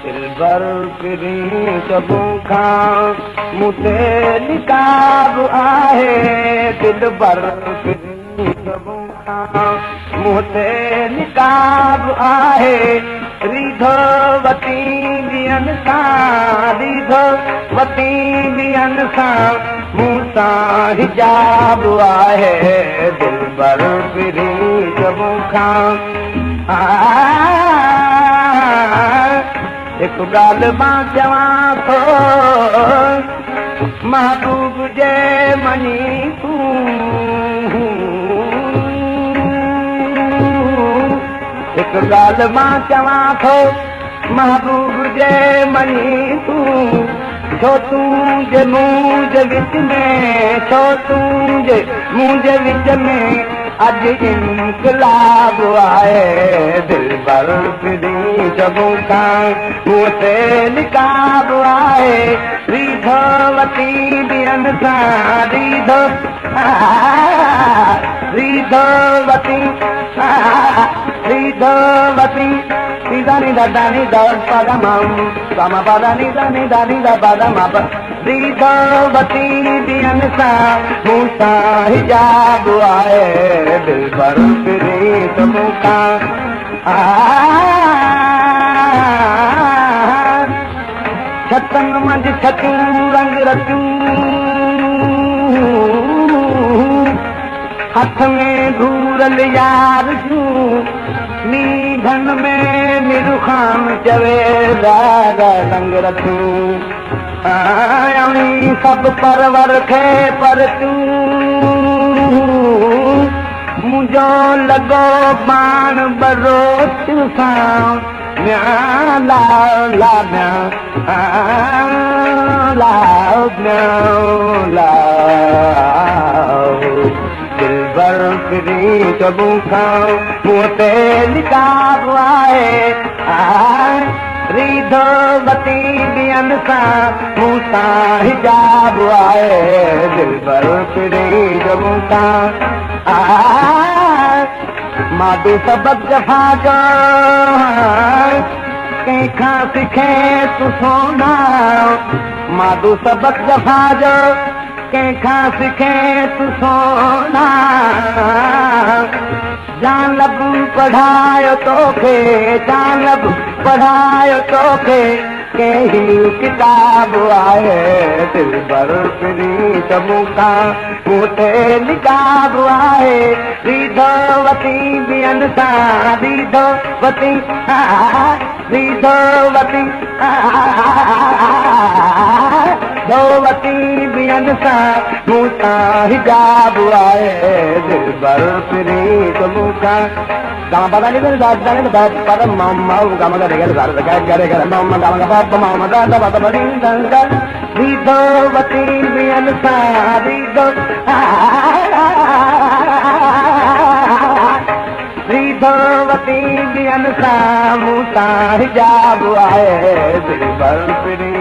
silver पिरी सबू खां मुते निकाब आहे दिलबर पिरी सबू खां मुते निकाब आहे रीधो वती बियन सां रीधो वती बियन सां मूंसां हिजाब आहे दिलबर पिरी सबू खां एक गाल मां चवां थो महबूब जे मनी तूं एक गाल मां चवां थो महबूब जे मनी तूं छो तूं जे मुंहुं जे विच में छो तूं जे मुंहुं जे विच में अज इनकलाब आए दिलबर पिरी सबू खां मुते निकाब आए रीधो वती बियन सां रीधो वती रीधो वती दानी दानी पदमम सम पदानी दानी दानी पदमप रीधो वती बियन सां मूंसां हिजाब आहे दिलबर पिरी सबू खां छतन मंझ छतूं रंग रचूं हथ में घूरल यार जूं नींदन में मिरु खान चवे दादा रंग रचूं सब परवर खे पर तूं मुझो लगो बाण बरोच सां म्या ला ला म्या ला म्या ला दिलबर पिरी सबू खां मुते निकाब आहे रीधो वती बियन सां मूंसां हिजाब आहे दिलबर पिरी सबू खां मादू सबक जफ़ा जो कंहिंखां सिखे तूं सोना मादू सबक जफ़ा जो कंहिंखां सिखे तूं सोना जानब पढ़ायो तोखे जानब पढ़ायो तोखे कहिड़ी किताब आहे दिलबर पिरी सबू खां मुते निकाब आहे रीधो वती बियन सां रीधो वती बियन सां मूंसां हिजाब आहे दिलबर पिरी सबू खां गामा पदा नहीं दाने पर मामा गामा करे करे मामा गामा बाप मामा दादा बाबा बड़ी दंगा रीधो वती बियन सां रीधो वती बियन सां मूंसां हिजाब आहे दिलबर पिरी